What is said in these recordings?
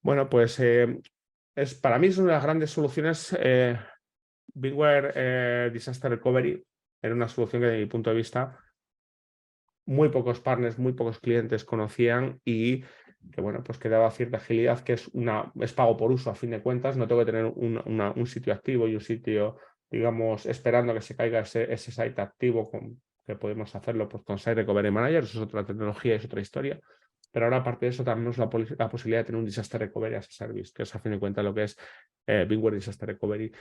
Bueno, pues para mí es una de las grandes soluciones. VMware Disaster Recovery era una solución que, desde mi punto de vista, muy pocos partners, muy pocos clientes conocían y que, bueno, pues que daba cierta agilidad, que es pago por uso a fin de cuentas. No tengo que tener un sitio activo y un sitio, digamos, esperando que se caiga ese site activo, que podemos hacerlo pues, con Site Recovery Manager. Eso es otra tecnología, es otra historia. Pero ahora, aparte de eso, tenemos la posibilidad de tener un Disaster Recovery as a Service, que es a fin de cuentas lo que es VMware Disaster Recovery.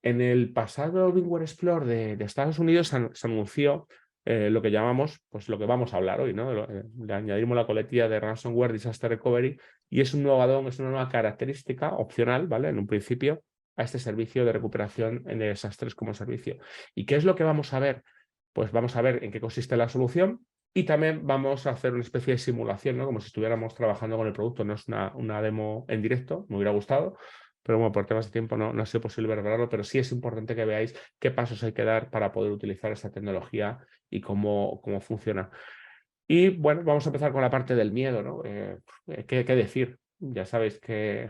En el pasado VMware Explore de Estados Unidos se anunció lo que llamamos, pues lo que vamos a hablar hoy, ¿no? Le añadimos la coletilla de Ransomware Disaster Recovery y es un nuevo add-on, es una nueva característica opcional, ¿vale? En un principio, a este servicio de recuperación de desastres como servicio. ¿Y qué es lo que vamos a ver? Pues vamos a ver en qué consiste la solución y también vamos a hacer una especie de simulación, ¿no? Como si estuviéramos trabajando con el producto. No es una demo en directo, me hubiera gustado, pero bueno, por temas de tiempo no ha sido posible revelarlo, pero sí es importante que veáis qué pasos hay que dar para poder utilizar esta tecnología y cómo funciona. Y bueno, vamos a empezar con la parte del miedo, ¿no? ¿Qué decir? Ya sabéis que,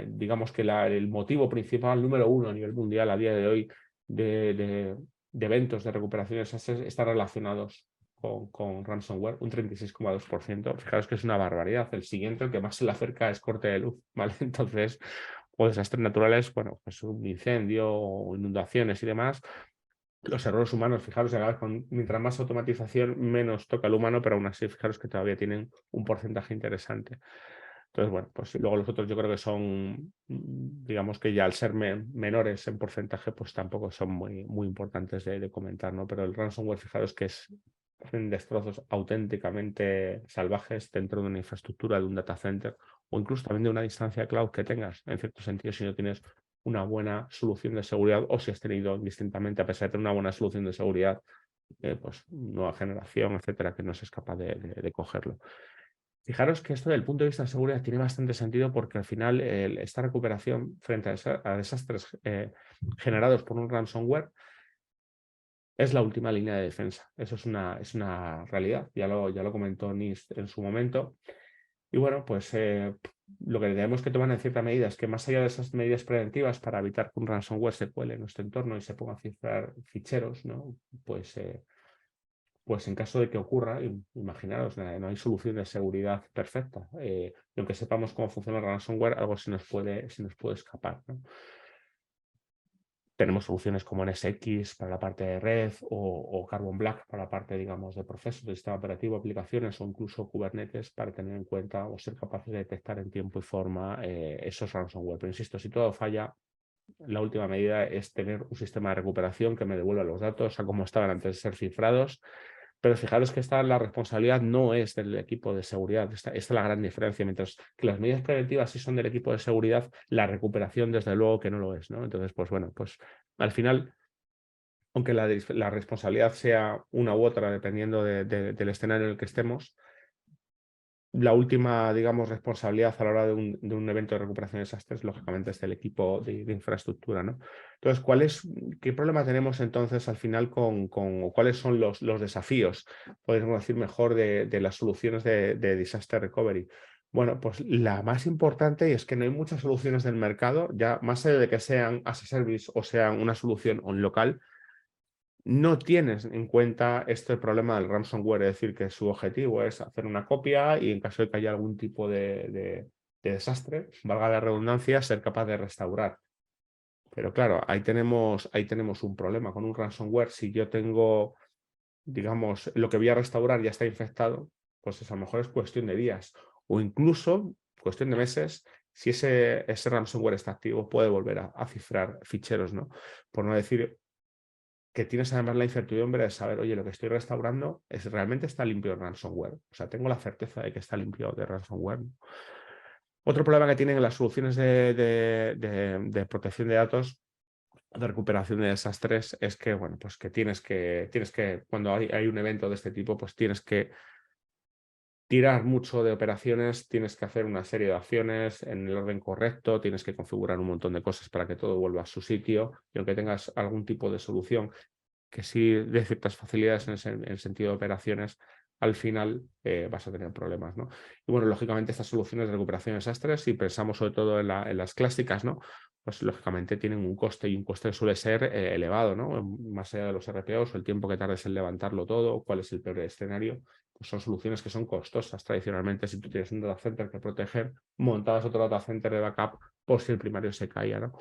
digamos que el motivo principal, número uno a nivel mundial a día de hoy, de eventos de recuperación de desastres están relacionados con ransomware, un 36,2%. Fijaros que es una barbaridad. El siguiente, el que más se le acerca, es corte de luz, ¿vale? Entonces, o desastres naturales, bueno, pues un incendio o inundaciones y demás. Los errores humanos, fijaros, mientras más automatización, menos toca el humano, pero aún así, fijaros que todavía tienen un porcentaje interesante. Entonces, bueno, pues luego los otros yo creo que son, digamos que ya al ser menores en porcentaje, pues tampoco son muy importantes de comentar, ¿no? Pero el ransomware, fijaros que hacen destrozos auténticamente salvajes dentro de una infraestructura, de un data center o incluso también de una distancia cloud que tengas, en cierto sentido, si no tienes una buena solución de seguridad o si has tenido distintamente, a pesar de tener una buena solución de seguridad, pues nueva generación, etcétera, que no es capaz de cogerlo. Fijaros que esto, desde el punto de vista de seguridad, tiene bastante sentido porque al final esta recuperación frente a desastres generados por un ransomware es la última línea de defensa. Eso es una realidad. Ya lo comentó NIST en su momento. Y bueno, pues lo que tenemos que tomar en cierta medida es que, más allá de esas medidas preventivas para evitar que un ransomware se cuele en nuestro entorno y se ponga a cifrar ficheros, ¿no? Pues en caso de que ocurra, imaginaros, no hay solución de seguridad perfecta. Y aunque sepamos cómo funciona el ransomware, algo se nos puede escapar, ¿no? Tenemos soluciones como NSX para la parte de red o Carbon Black para la parte, digamos, de procesos, de sistema operativo, aplicaciones o incluso Kubernetes para tener en cuenta o ser capaces de detectar en tiempo y forma esos ransomware. Pero insisto, si todo falla, la última medida es tener un sistema de recuperación que me devuelva los datos a como estaban antes de ser cifrados. Pero fijaros que la responsabilidad no es del equipo de seguridad. Esta es la gran diferencia. Mientras que las medidas preventivas sí son del equipo de seguridad, la recuperación desde luego que no lo es, ¿no? Entonces, pues bueno, pues al final, aunque la responsabilidad sea una u otra dependiendo del escenario en el que estemos, la última, digamos, responsabilidad a la hora de un evento de recuperación de desastres, lógicamente, es del equipo de infraestructura, ¿no? Entonces, ¿qué problema tenemos entonces al final o cuáles son los desafíos, podemos decir mejor, de las soluciones de disaster recovery? Bueno, pues la más importante es que no hay muchas soluciones del mercado, ya más allá de que sean as a service o sean una solución on local, no tienes en cuenta este problema del ransomware, es decir, que su objetivo es hacer una copia y en caso de que haya algún tipo de desastre, valga la redundancia, ser capaz de restaurar. Pero claro, ahí tenemos un problema con un ransomware. Si yo tengo, digamos, lo que voy a restaurar ya está infectado, pues a lo mejor es cuestión de días o incluso cuestión de meses. Si ese ransomware está activo, puede volver a cifrar ficheros, ¿no? Por no decir que tienes además la incertidumbre de saber, oye, lo que estoy restaurando realmente está limpio de ransomware. O sea, tengo la certeza de que está limpio de ransomware. Otro problema que tienen las soluciones de protección de datos, de recuperación de desastres, es que, bueno, pues que tienes que cuando hay un evento de este tipo, pues tienes que tirar mucho de operaciones, tienes que hacer una serie de acciones en el orden correcto, tienes que configurar un montón de cosas para que todo vuelva a su sitio, y aunque tengas algún tipo de solución que sí dé ciertas facilidades en el sentido de operaciones, al final vas a tener problemas, ¿no? Y bueno, lógicamente estas soluciones de recuperación de desastres, si pensamos sobre todo en las clásicas, ¿no? Pues lógicamente tienen un coste y un coste suele ser elevado, ¿no? Más allá de los RPOs o el tiempo que tardes en levantarlo todo, cuál es el peor escenario, pues son soluciones que son costosas tradicionalmente. Si tú tienes un data center que proteger, montabas otro data center de backup por si el primario se caía, ¿no?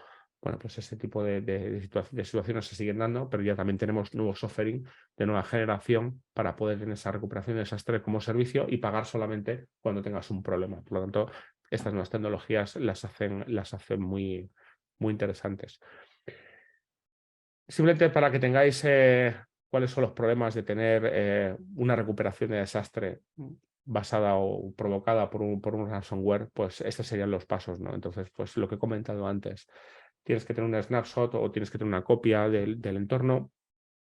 Bueno, pues ese tipo de situaciones se siguen dando, pero ya también tenemos nuevos offering de nueva generación para poder tener esa recuperación de desastre como servicio y pagar solamente cuando tengas un problema. Por lo tanto, estas nuevas tecnologías las hacen muy, muy interesantes. Simplemente para que tengáis cuáles son los problemas de tener una recuperación de desastre basada o provocada por un ransomware, pues estos serían los pasos, ¿no? Entonces, pues lo que he comentado antes, tienes que tener un snapshot o tienes que tener una copia del entorno,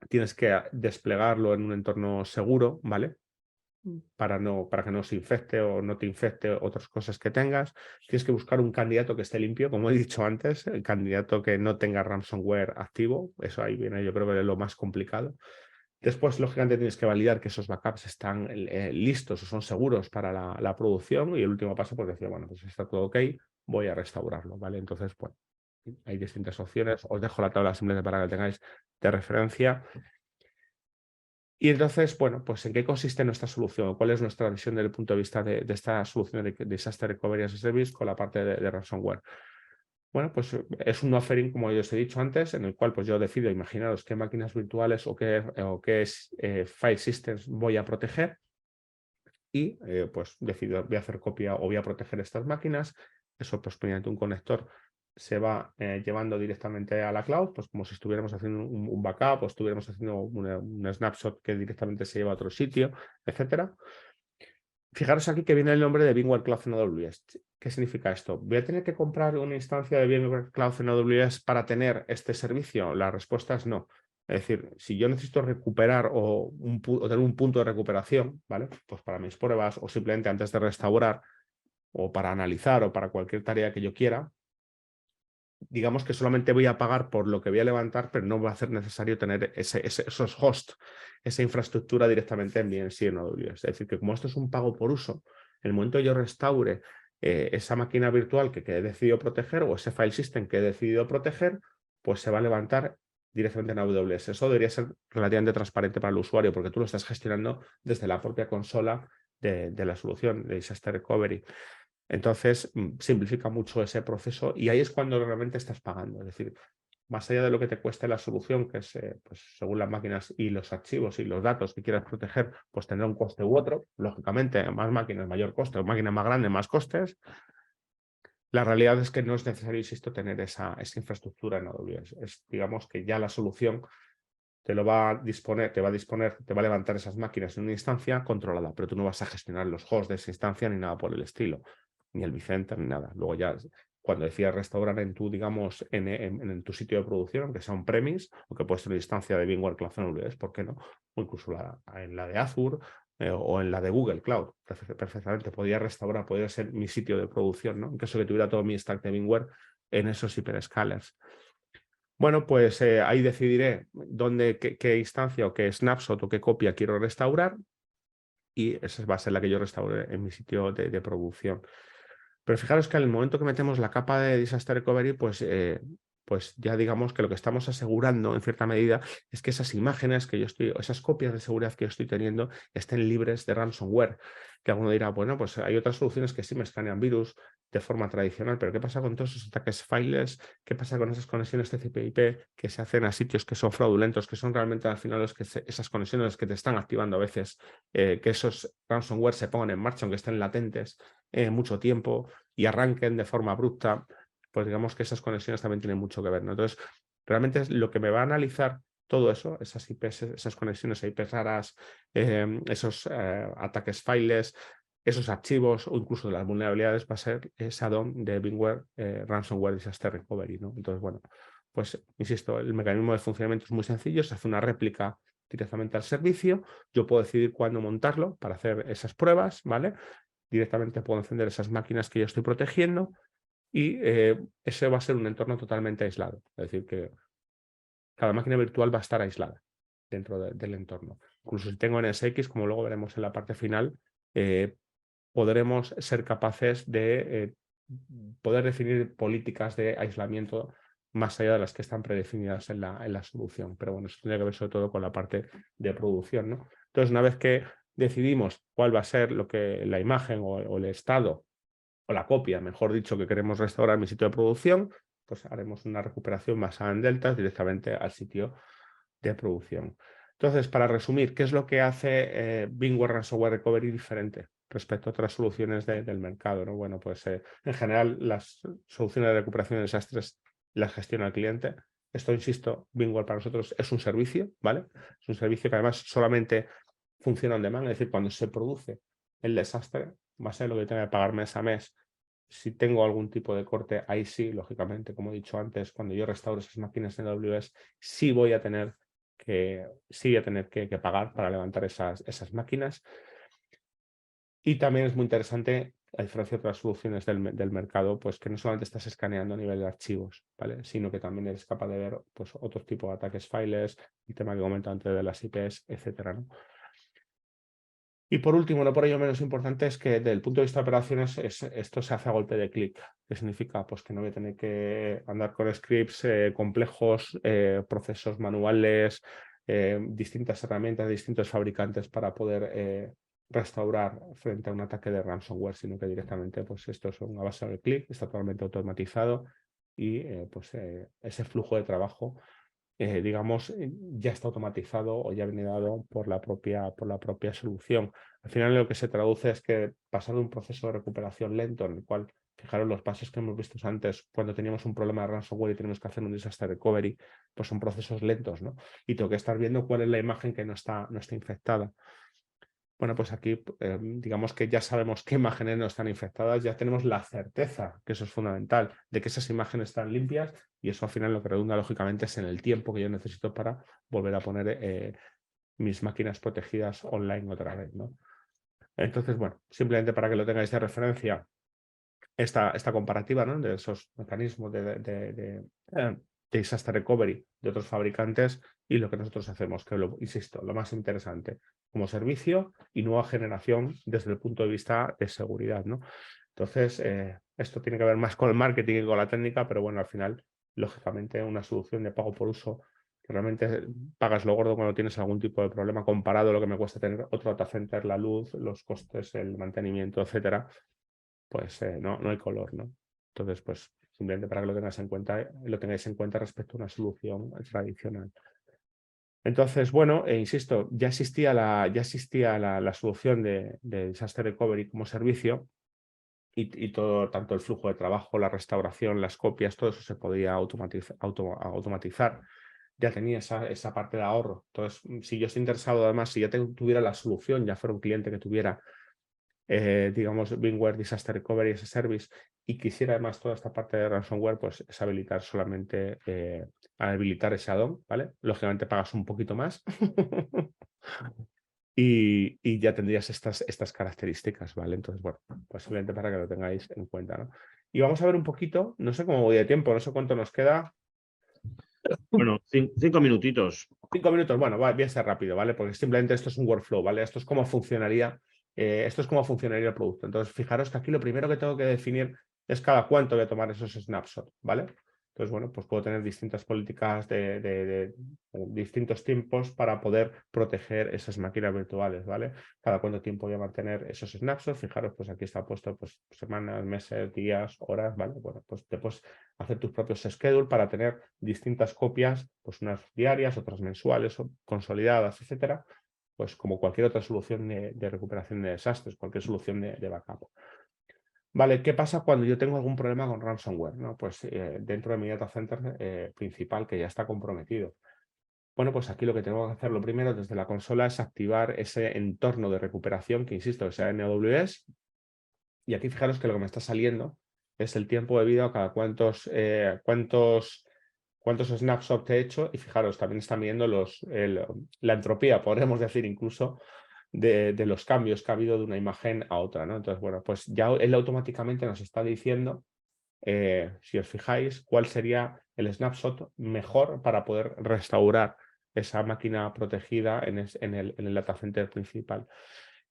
tienes que desplegarlo en un entorno seguro, ¿vale? Para que no se infecte o no te infecte otras cosas que tengas. Tienes que buscar un candidato que esté limpio, como he dicho antes, el candidato que no tenga ransomware activo. Eso ahí viene, yo creo que es lo más complicado. Después, lógicamente, tienes que validar que esos backups están listos o son seguros para la producción. Y el último paso, pues decir, bueno, pues está todo ok, voy a restaurarlo, ¿vale? Entonces, bueno, hay distintas opciones. Os dejo la tabla simplemente para que tengáis de referencia. Y entonces, bueno, pues ¿en qué consiste nuestra solución? ¿Cuál es nuestra visión desde el punto de vista de esta solución de Disaster Recovery as a Service con la parte de ransomware? Bueno, pues es un offering, como yo os he dicho antes, en el cual pues yo decido, imaginaros qué máquinas virtuales o qué file systems voy a proteger y pues decido, voy a hacer copia o voy a proteger estas máquinas. Eso pues mediante un conector se va llevando directamente a la cloud, pues como si estuviéramos haciendo un backup o estuviéramos haciendo un snapshot que directamente se lleva a otro sitio, etcétera. Fijaros aquí que viene el nombre de VMware Cloud en AWS. ¿Qué significa esto? ¿Voy a tener que comprar una instancia de VMware Cloud en AWS para tener este servicio? La respuesta es no. Es decir, si yo necesito recuperar o tener un punto de recuperación, ¿vale? Pues para mis pruebas o simplemente antes de restaurar o para analizar o para cualquier tarea que yo quiera, digamos que solamente voy a pagar por lo que voy a levantar, pero no va a ser necesario tener esos hosts, esa infraestructura directamente en VNC en AWS. Es decir, que como esto es un pago por uso, en el momento que yo restaure esa máquina virtual que he decidido proteger o ese file system que he decidido proteger, pues se va a levantar directamente en AWS. Eso debería ser relativamente transparente para el usuario porque tú lo estás gestionando desde la propia consola de la solución de Disaster Recovery. Entonces, simplifica mucho ese proceso y ahí es cuando realmente estás pagando. Es decir, más allá de lo que te cueste la solución, que es pues, según las máquinas y los archivos y los datos que quieras proteger, pues tendrá un coste u otro. Lógicamente, más máquinas, mayor coste, o máquinas más grandes, más costes. La realidad es que no es necesario, insisto, tener esa infraestructura en AWS. Digamos que ya la solución te va a levantar esas máquinas en una instancia controlada, pero tú no vas a gestionar los hosts de esa instancia ni nada por el estilo, ni el vCenter ni nada. Luego ya, cuando decidas restaurar en tu, digamos, en tu sitio de producción, aunque sea un premise, o que puede ser una instancia de VMware Cloud en AWS, ¿por qué no? O incluso en la de Azure o en la de Google Cloud, perfectamente. Podría restaurar, podría ser mi sitio de producción, ¿no? En caso de que tuviera todo mi stack de VMware en esos hyperscalers. Bueno, pues ahí decidiré qué instancia o qué snapshot o qué copia quiero restaurar y esa va a ser la que yo restaure en mi sitio de producción. Pero fijaros que al momento que metemos la capa de Disaster Recovery, pues ya digamos que lo que estamos asegurando en cierta medida es que esas imágenes que yo estoy, o esas copias de seguridad que yo estoy teniendo estén libres de ransomware. Que alguno dirá, bueno, pues hay otras soluciones que sí me escanean virus de forma tradicional, pero ¿qué pasa con todos esos ataques files? ¿Qué pasa con esas conexiones TCP/IP que se hacen a sitios que son fraudulentos, que son realmente al final esas conexiones que te están activando a veces, que esos ransomware se pongan en marcha aunque estén latentes mucho tiempo y arranquen de forma abrupta? Pues digamos que esas conexiones también tienen mucho que ver, ¿no? Entonces, realmente es lo que me va a analizar todo eso, esas IPs, esas conexiones a IPs raras, esos ataques files, esos archivos o incluso las vulnerabilidades, va a ser ese add-on de VMware Ransomware Disaster Recovery, ¿no? Entonces, bueno, pues insisto, el mecanismo de funcionamiento es muy sencillo, se hace una réplica directamente al servicio, yo puedo decidir cuándo montarlo para hacer esas pruebas, ¿vale? Directamente puedo encender esas máquinas que yo estoy protegiendo y ese va a ser un entorno totalmente aislado. Es decir, que cada máquina virtual va a estar aislada dentro del entorno. incluso si tengo NSX, como luego veremos en la parte final, podremos ser capaces de poder definir políticas de aislamiento más allá de las que están predefinidas en la solución. Pero bueno, eso tiene que ver sobre todo con la parte de producción, ¿no? Entonces, una vez que decidimos cuál va a ser la imagen o el estado o la copia, mejor dicho, que queremos restaurar en mi sitio de producción, pues haremos una recuperación basada en deltas directamente al sitio de producción. Entonces, para resumir, ¿qué es lo que hace Bingware Ransomware Recovery diferente respecto a otras soluciones del mercado, ¿no? Bueno, pues en general las soluciones de recuperación de desastres las gestiona el cliente. Esto, insisto, Bingware para nosotros es un servicio, ¿vale? Es un servicio que además solamente funciona on demand, es decir, cuando se produce el desastre, va a ser lo que tenga que pagar mes a mes. Si tengo algún tipo de corte, ahí sí, lógicamente, como he dicho antes, cuando yo restauro esas máquinas en AWS, sí voy a tener que pagar para levantar esas máquinas. Y también es muy interesante, a diferencia de otras soluciones del mercado, pues que no solamente estás escaneando a nivel de archivos, ¿vale? Sino que también eres capaz de ver pues, otro tipo de ataques files, el tema que comentaba antes de las IPs, etcétera, ¿no? Y por último, no por ello menos importante, es que desde el punto de vista de operaciones esto se hace a golpe de clic. ¿Qué significa? Pues que no voy a tener que andar con scripts complejos, procesos manuales, distintas herramientas de distintos fabricantes para poder restaurar frente a un ataque de ransomware, sino que directamente pues esto es una base de clic, está totalmente automatizado y ese flujo de trabajo digamos, ya está automatizado o ya viene dado por la propia solución. Al final lo que se traduce es que pasar de un proceso de recuperación lento en el cual, fijaros los pasos que hemos visto antes, cuando teníamos un problema de ransomware y tenemos que hacer un disaster recovery, pues son procesos lentos, ¿no? Y tengo que estar viendo cuál es la imagen que no está infectada. Bueno, pues aquí digamos que ya sabemos qué imágenes no están infectadas, ya tenemos la certeza, que eso es fundamental, de que esas imágenes están limpias y eso al final lo que redunda lógicamente es en el tiempo que yo necesito para volver a poner mis máquinas protegidas online otra vez, ¿no? Entonces, bueno, simplemente para que lo tengáis de referencia, esta comparativa, ¿no? De esos mecanismos de disaster recovery de otros fabricantes y lo que nosotros hacemos, que insisto, lo más interesante, como servicio y nueva generación desde el punto de vista de seguridad, ¿no? Entonces, esto tiene que ver más con el marketing que con la técnica, pero bueno, al final, lógicamente, una solución de pago por uso que realmente pagas lo gordo cuando tienes algún tipo de problema comparado a lo que me cuesta tener otro data center, la luz, los costes, el mantenimiento, etcétera, pues no hay color, ¿no? Entonces, pues simplemente para que lo tengáis en cuenta respecto a una solución tradicional. Entonces, bueno, insisto, ya existía la solución de Disaster Recovery como servicio y todo, tanto el flujo de trabajo, la restauración, las copias, todo eso se podía automatizar. Ya tenía esa parte de ahorro. Entonces, si yo estoy interesado, además, si ya tuviera la solución, ya fuera un cliente que tuviera digamos, Bingware Disaster Recovery as a Service y quisiera además toda esta parte de ransomware, pues es habilitar solamente, habilitar ese add-on, ¿vale? Lógicamente pagas un poquito más y ya tendrías estas características, ¿vale? Entonces, bueno, pues simplemente para que lo tengáis en cuenta, ¿no? Y vamos a ver un poquito, no sé cómo voy de tiempo, no sé cuánto nos queda. Bueno, 5 minutitos. 5 minutos, bueno, voy a ser rápido, ¿vale? Porque simplemente esto es un workflow, ¿vale? Esto es cómo funcionaría el producto. Entonces, fijaros que aquí lo primero que tengo que definir es cada cuánto voy a tomar esos snapshots, ¿vale? Entonces, bueno, pues puedo tener distintas políticas de distintos tiempos para poder proteger esas máquinas virtuales, ¿vale? Cada cuánto tiempo voy a mantener esos snapshots. Fijaros, pues aquí está puesto pues semanas, meses, días, horas, ¿vale? Bueno, pues te puedes hacer tus propios schedule para tener distintas copias, pues unas diarias, otras mensuales, o consolidadas, etcétera, pues como cualquier otra solución de recuperación de desastres, cualquier solución de backup. Vale, ¿qué pasa cuando yo tengo algún problema con ransomware? ¿No? Pues dentro de mi data center principal que ya está comprometido. Bueno, pues aquí lo que tengo que hacer lo primero desde la consola es activar ese entorno de recuperación que, insisto, que sea en AWS. Y aquí fijaros que lo que me está saliendo es el tiempo de vida, cada cuántos snapshots he hecho. Y fijaros, también está midiendo la entropía, podríamos decir incluso, de los cambios que ha habido de una imagen a otra, ¿no? Entonces, bueno, pues ya él automáticamente nos está diciendo, si os fijáis, cuál sería el snapshot mejor para poder restaurar esa máquina protegida en el data center principal.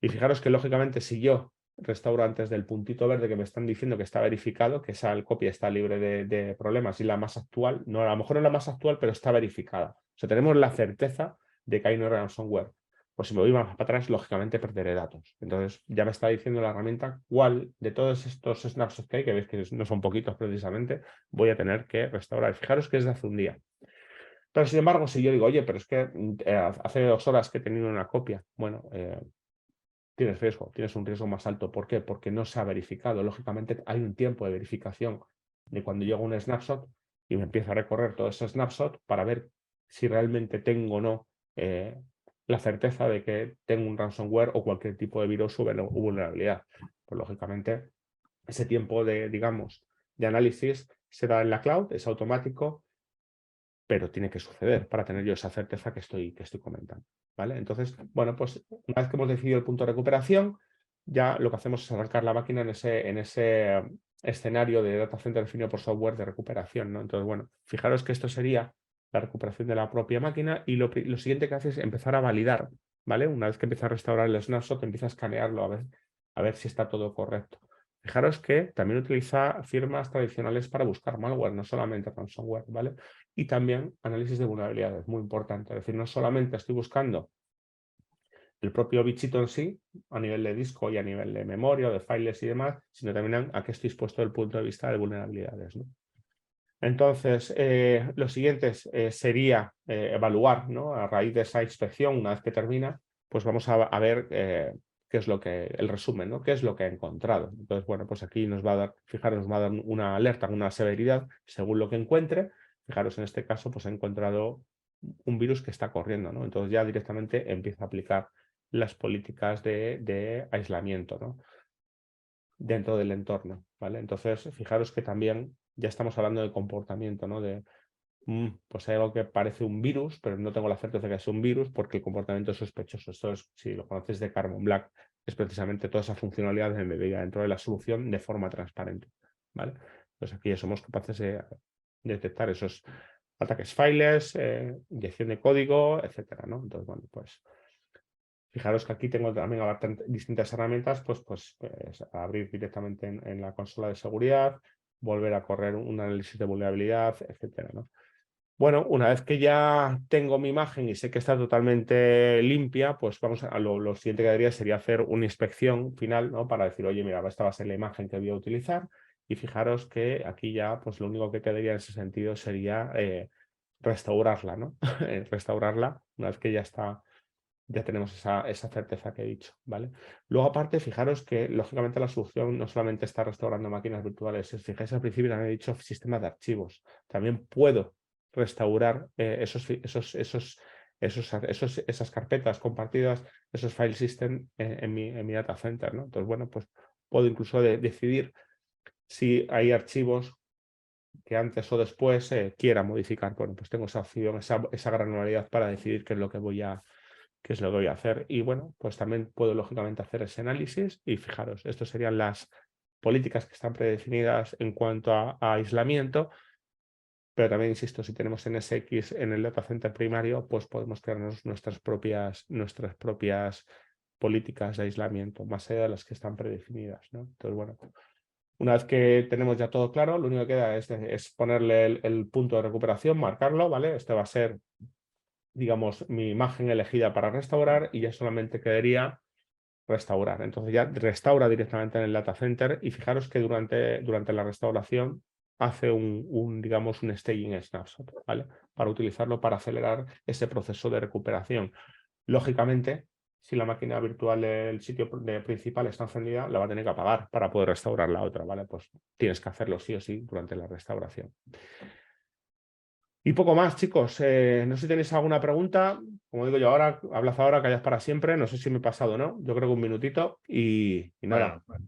Y fijaros que, lógicamente, si yo restauro antes del puntito verde que me están diciendo que está verificado, que esa copia está libre de problemas, y la más actual, no, a lo mejor no es la más actual, pero está verificada. O sea, tenemos la certeza de que ahí no hay ransomware. Pues si me voy más para atrás, lógicamente perderé datos. Entonces, ya me está diciendo la herramienta cuál de todos estos snapshots que hay, que veis que no son poquitos precisamente, voy a tener que restaurar. Fijaros que es de hace un día. Pero, sin embargo, si yo digo, oye, pero es que hace 2 horas que he tenido una copia, bueno, tienes riesgo, tienes un riesgo más alto. ¿Por qué? Porque no se ha verificado. Lógicamente, hay un tiempo de verificación de cuando llega un snapshot y me empiezo a recorrer todo ese snapshot para ver si realmente tengo o no la certeza de que tengo un ransomware o cualquier tipo de virus o vulnerabilidad. Pues, lógicamente, ese tiempo de, digamos, de análisis se da en la cloud, es automático, pero tiene que suceder para tener yo esa certeza que estoy comentando, ¿vale? Entonces, bueno, pues una vez que hemos decidido el punto de recuperación, ya lo que hacemos es arrancar la máquina en ese escenario de data center definido por software de recuperación, ¿no? Entonces, bueno, fijaros que esto sería la recuperación de la propia máquina, y lo siguiente que hace es empezar a validar, ¿vale? Una vez que empieza a restaurar el snapshot, empieza a escanearlo a ver si está todo correcto. Fijaros que también utiliza firmas tradicionales para buscar malware, no solamente ransomware, ¿vale? Y también análisis de vulnerabilidades, muy importante. Es decir, no solamente estoy buscando el propio bichito en sí, a nivel de disco y a nivel de memoria o de files y demás, sino también a qué estoy expuesto desde el punto de vista de vulnerabilidades, ¿no? Entonces, lo siguiente sería evaluar, ¿no? A raíz de esa inspección, una vez que termina, pues vamos a ver qué es el resumen, ¿no? ¿Qué es lo que ha encontrado? Entonces, bueno, pues aquí nos va a dar, fijaros, nos va a dar una alerta, una severidad según lo que encuentre. Fijaros, en este caso, pues ha encontrado un virus que está corriendo, ¿no? Entonces ya directamente empieza a aplicar las políticas de aislamiento, ¿no? Dentro del entorno, ¿vale? Entonces, fijaros que también ya estamos hablando de comportamiento, ¿no? Pues hay algo que parece un virus, pero no tengo la certeza de que es un virus porque el comportamiento es sospechoso. Esto es, si lo conoces de Carbon Black, es precisamente toda esa funcionalidad embebida dentro de la solución de forma transparente, ¿vale? Entonces aquí ya somos capaces de detectar esos ataques files, inyección de código, etcétera, ¿no? Entonces, bueno, pues fijaros que aquí tengo también distintas herramientas, pues abrir directamente en la consola de seguridad, volver a correr un análisis de vulnerabilidad, etcétera, ¿no? Bueno, una vez que ya tengo mi imagen y sé que está totalmente limpia, pues vamos a lo siguiente que debería sería hacer una inspección final, ¿no? Para decir, oye, mira, esta va a ser la imagen que voy a utilizar, y fijaros que aquí ya, pues lo único que quedaría en ese sentido sería restaurarla, ¿no? Restaurarla una vez que ya está. Ya tenemos esa certeza que he dicho, ¿vale? Luego, aparte, fijaros que, lógicamente, la solución no solamente está restaurando máquinas virtuales. Si os fijáis, al principio también he dicho sistemas de archivos. También puedo restaurar esas carpetas compartidas, esos file system en mi data center, ¿no? Entonces, bueno, pues puedo incluso decidir si hay archivos que antes o después quiera modificar. Bueno, pues tengo esa opción, esa granularidad para decidir qué es lo que voy a hacer. Y bueno, pues también puedo lógicamente hacer ese análisis, y fijaros, estas serían las políticas que están predefinidas en cuanto a aislamiento, pero también, insisto, si tenemos NSX en el data center primario, pues podemos crearnos nuestras propias políticas de aislamiento, más allá de las que están predefinidas, ¿no? Entonces, bueno, una vez que tenemos ya todo claro, lo único que queda es ponerle el punto de recuperación, marcarlo, ¿vale? Este va a ser, digamos, mi imagen elegida para restaurar, y ya solamente quedaría restaurar. Entonces ya restaura directamente en el data center, y fijaros que durante la restauración hace digamos, un staging snapshot, ¿vale? Para utilizarlo para acelerar ese proceso de recuperación. Lógicamente, si la máquina virtual del sitio principal está encendida, la va a tener que apagar para poder restaurar la otra, ¿vale? Pues tienes que hacerlo sí o sí durante la restauración. Y poco más, chicos. No sé si tenéis alguna pregunta. Como digo yo ahora, hablad ahora, calláis para siempre. No sé si me he pasado o no. Yo creo que un minutito y nada. Bueno,